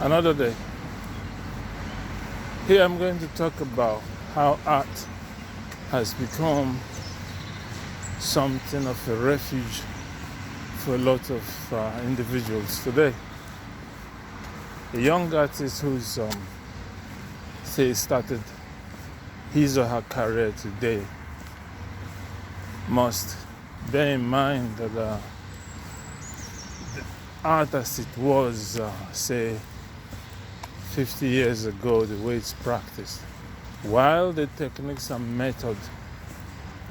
another day. Here I'm going to talk about how art has become something of a refuge for a lot of individuals today. A young artist who's say started his or her career today must bear in mind that the art as it was, say, 50 years ago, the way it's practiced, while the techniques and methods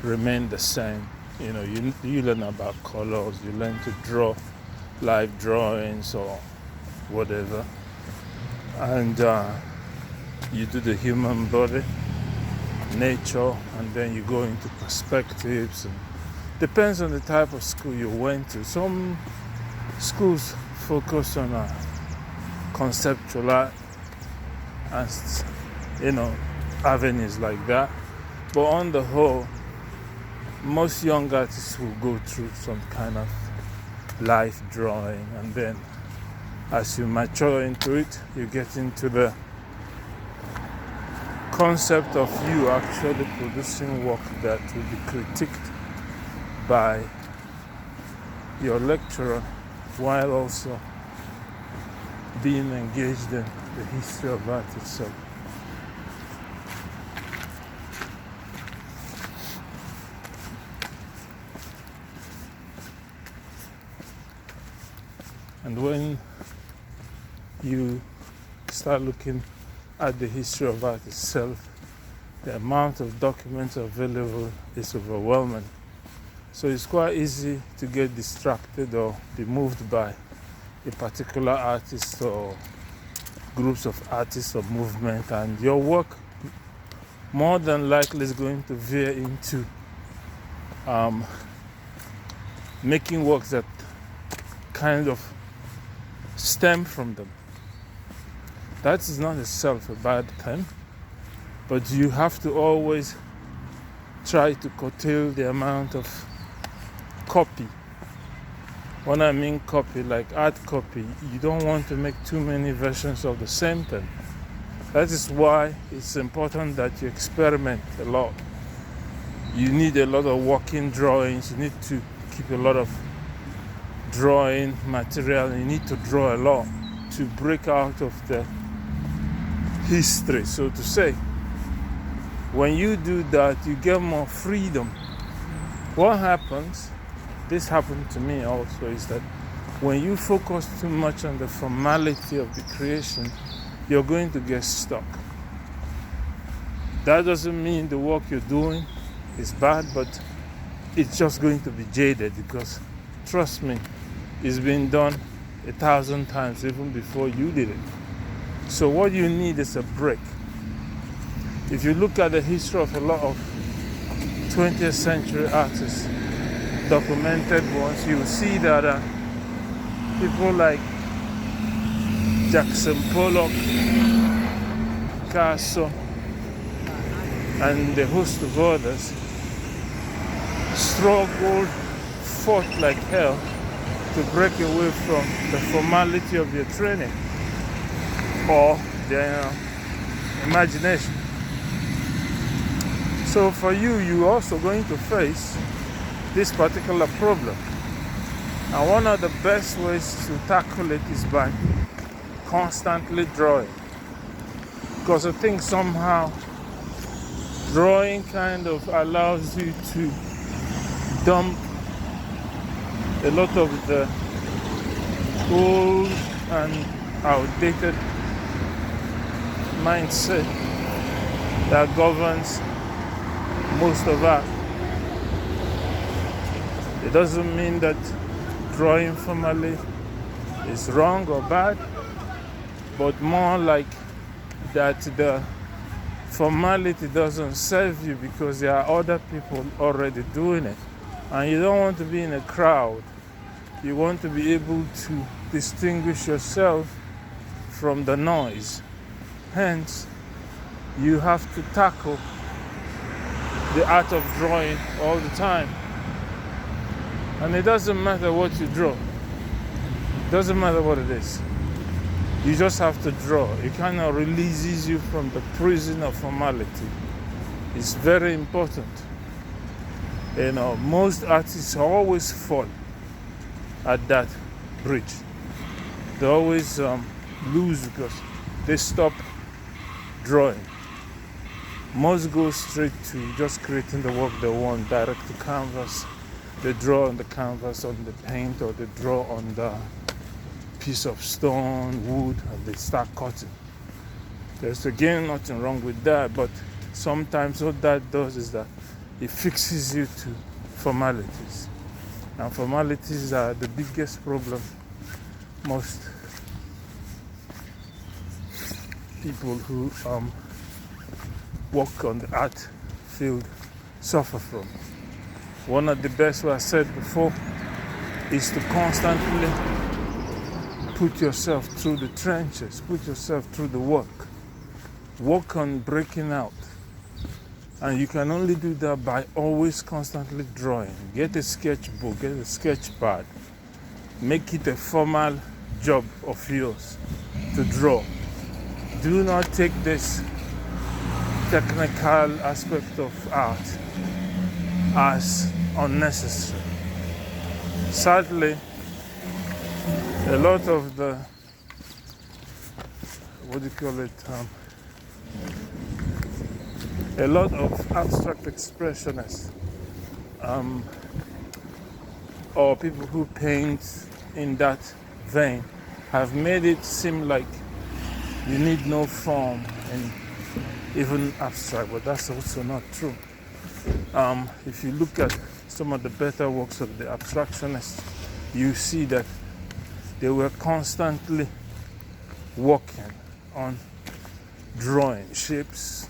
remain the same. You know, you learn about colors, you learn to draw live drawings or whatever, and you do the human body, nature, and then you go into perspectives. And depends on the type of school you went to. Some schools focus on conceptual art and, avenues like that. But on the whole, most young artists will go through some kind of life drawing, and then as you mature into it, you get into the concept of you actually producing work that will be critiqued by your lecturer, while also being engaged in the history of art itself. And when you start looking at the history of art itself, the amount of documents available is overwhelming. So it's quite easy to get distracted or be moved by a particular artist or groups of artists or movement, and your work more than likely is going to veer into making works that kind of stem from them. That is not itself a bad thing, but you have to always try to curtail the amount of copy. When I mean copy, like art copy, you don't want to make too many versions of the same thing. That is why it's important that you experiment a lot. You need a lot of working drawings, you need to keep a lot of drawing material, you need to draw a lot to break out of the history, so to say. When you do that, you get more freedom. What happens, this happened to me also, is that when you focus too much on the formality of the creation, you're going to get stuck. That doesn't mean the work you're doing is bad, but it's just going to be jaded, because trust me, it's been done 1,000 times even before you did it. So what you need is a break. If you look at the history of a lot of 20th century artists, documented ones, you will see that people like Jackson Pollock, Picasso, and a host of others struggled, fought like hell to break away from the formality of your training or their imagination. So for you, you're also going to face this particular problem. And one of the best ways to tackle it is by constantly drawing. Because I think somehow drawing kind of allows you to dump a lot of the old and outdated mindset that governs most of art. It doesn't mean that drawing formally is wrong or bad, but more like that the formality doesn't serve you because there are other people already doing it. And you don't want to be in a crowd. You want to be able to distinguish yourself from the noise. Hence, you have to tackle the art of drawing all the time. And it doesn't matter what you draw. It doesn't matter what it is. You just have to draw. It kind of releases you from the prison of formality. It's very important. Most artists always fall at that bridge. They always lose because they stop drawing. Most go straight to just creating the work they want, direct to canvas. They draw on the canvas, on the paint, or they draw on the piece of stone, wood, and they start cutting. There's again nothing wrong with that, but sometimes what that does is that it fixes you to formalities. And formalities are the biggest problem most people who work on the art field suffer from. One of the best, what I said before, is to constantly put yourself through the trenches, put yourself through the work. Work on breaking out. And you can only do that by always constantly drawing. Get a sketchbook, get a sketch pad. Make it a formal job of yours to draw. Do not take this technical aspect of art as unnecessary. Sadly, a lot of the, a lot of abstract expressionists or people who paint in that vein have made it seem like you need no form and even abstract, but that's also not true. If you look at some of the better works of the abstractionists, you see that they were constantly working on drawing shapes.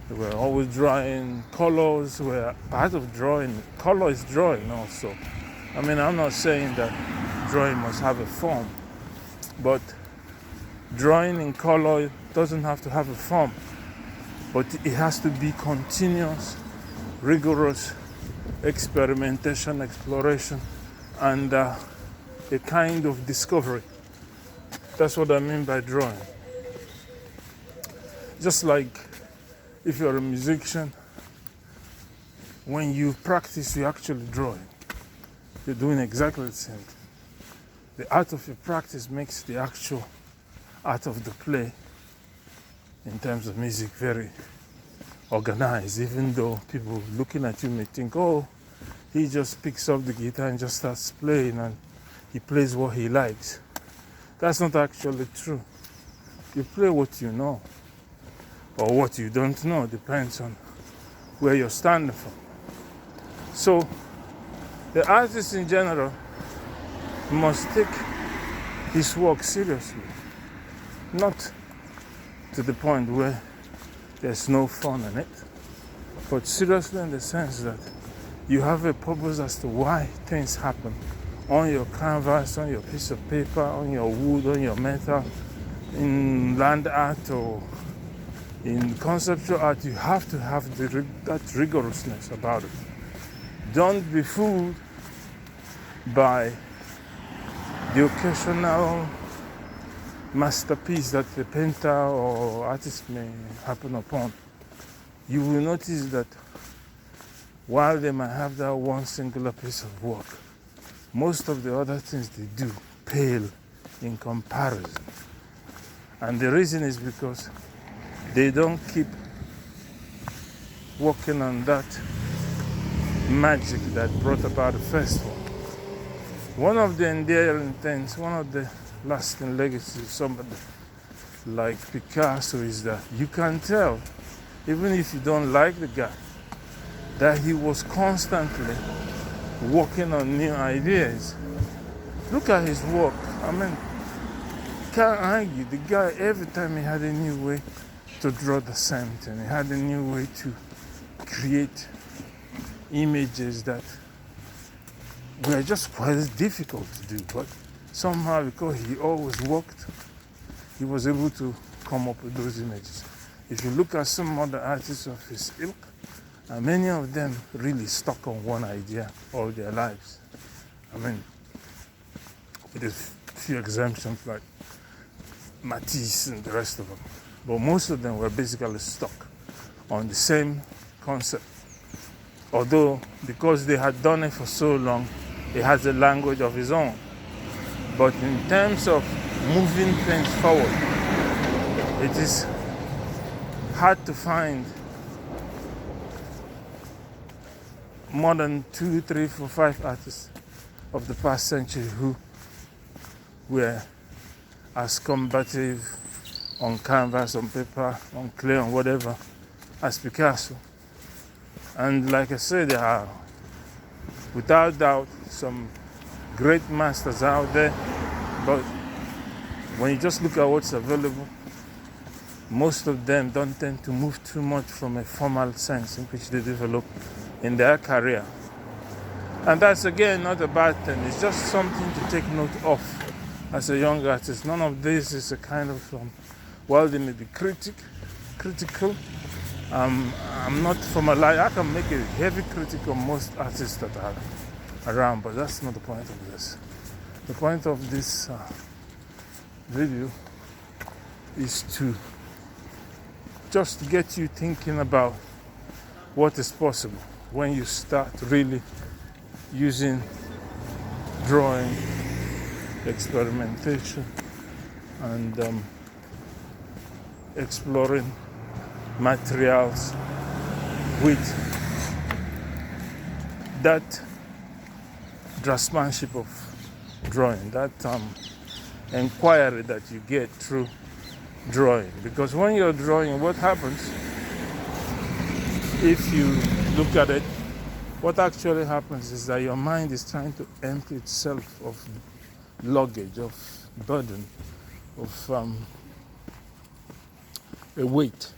They were always drawing. Colors were part of drawing. Color is drawing also. I mean, I'm not saying that drawing must have a form, but drawing in color doesn't have to have a form, but it has to be continuous, rigorous experimentation, exploration, and a kind of discovery. That's what I mean by drawing. Just like if you're a musician, when you practice, you're actually drawing. You're doing exactly the same thing. The art of your practice makes the actual art of the play, in terms of music, very organized, even though people looking at you may think, oh, he just picks up the guitar and just starts playing and he plays what he likes. That's not actually true. You play what you know, or what you don't know, depends on where you're standing from. So the artist in general must take his work seriously, not to the point where there's no fun in it, but seriously in the sense that you have a purpose as to why things happen on your canvas, on your piece of paper, on your wood, on your metal. In land art or in conceptual art, you have to have that rigorousness about it. Don't be fooled by the occasional masterpiece that a painter or artist may happen upon. You will notice that while they might have that one singular piece of work, most of the other things they do pale in comparison. And the reason is because they don't keep working on that magic that brought about the first one. One of the endearing things, one of the lasting legacies of somebody like Picasso is that you can tell, even if you don't like the guy, that he was constantly working on new ideas. Look at his work. I mean, can't argue. The guy, every time he had a new way to draw the same thing, he had a new way to create images that were just quite difficult to do, but somehow, because he always worked, he was able to come up with those images. If you look at some other artists of his ilk, many of them really stuck on one idea all their lives. I mean, with a few exemptions like Matisse and the rest of them. But most of them were basically stuck on the same concept. Although, because they had done it for so long, it has a language of its own. But in terms of moving things forward, it is hard to find more than 2, 3, 4, 5 artists of the past century who were as combative on canvas, on paper, on clay, on whatever, as Picasso. And like I said, there are, without doubt, some great masters out there, but when you just look at what's available, most of them don't tend to move too much from a formal sense in which they develop in their career. And that's, again, not a bad thing. It's just something to take note of as a young artist. None of this is a kind of, while they may be critical, I'm not formalized. I can make a heavy critic on most artists that are around, but that's not the point of this. The point of this video is to just get you thinking about what is possible when you start really using drawing, experimentation, and exploring materials with that draftsmanship of drawing, that inquiry that you get through drawing. Because when you're drawing, what happens, if you look at it, what actually happens is that your mind is trying to empty itself of luggage, of burden, of a weight.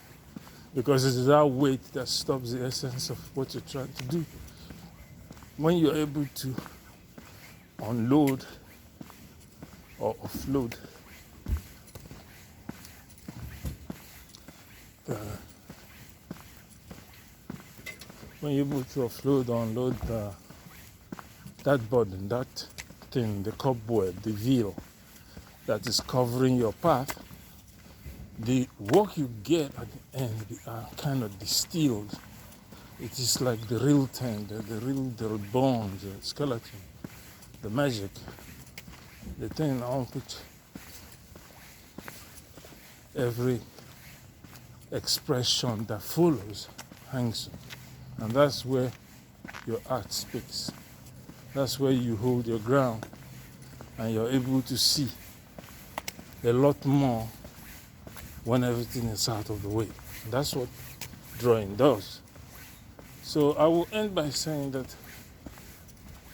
Because it is that weight that stops the essence of what you're trying to do. When you're able to unload or offload when you're able to offload or unload that burden, that thing, the cobweb, the veil that is covering your path, the work you get at the end are kind of distilled. It is like the real thing, the bones, the skeleton, the magic, the thing on which every expression that follows hangs on. And that's where your art speaks. That's where you hold your ground and you're able to see a lot more when everything is out of the way. That's what drawing does. So I will end by saying that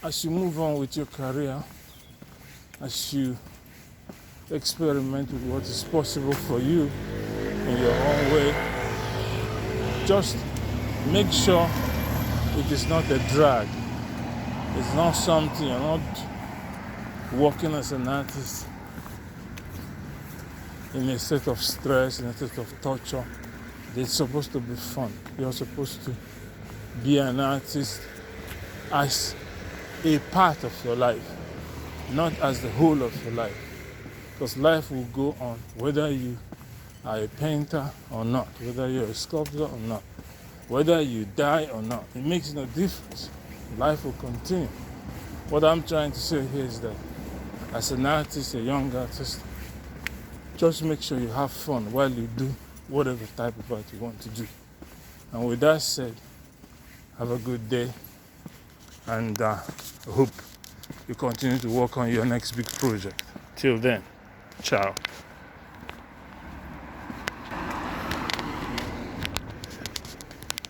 as you move on with your career, as you experiment with what is possible for you in your own way, just make sure it is not a drag. It's not something, you're not working as an artist in a state of stress, in a state of torture. It's supposed to be fun. You're supposed to be an artist as a part of your life, not as the whole of your life. Because life will go on whether you are a painter or not, whether you're a sculptor or not, whether you die or not. It makes no difference. Life will continue. What I'm trying to say here is that as an artist, a young artist, just make sure you have fun while you do whatever type of art you want to do. And with that said, have a good day, and I hope you continue to work on your next big project. Till then, ciao.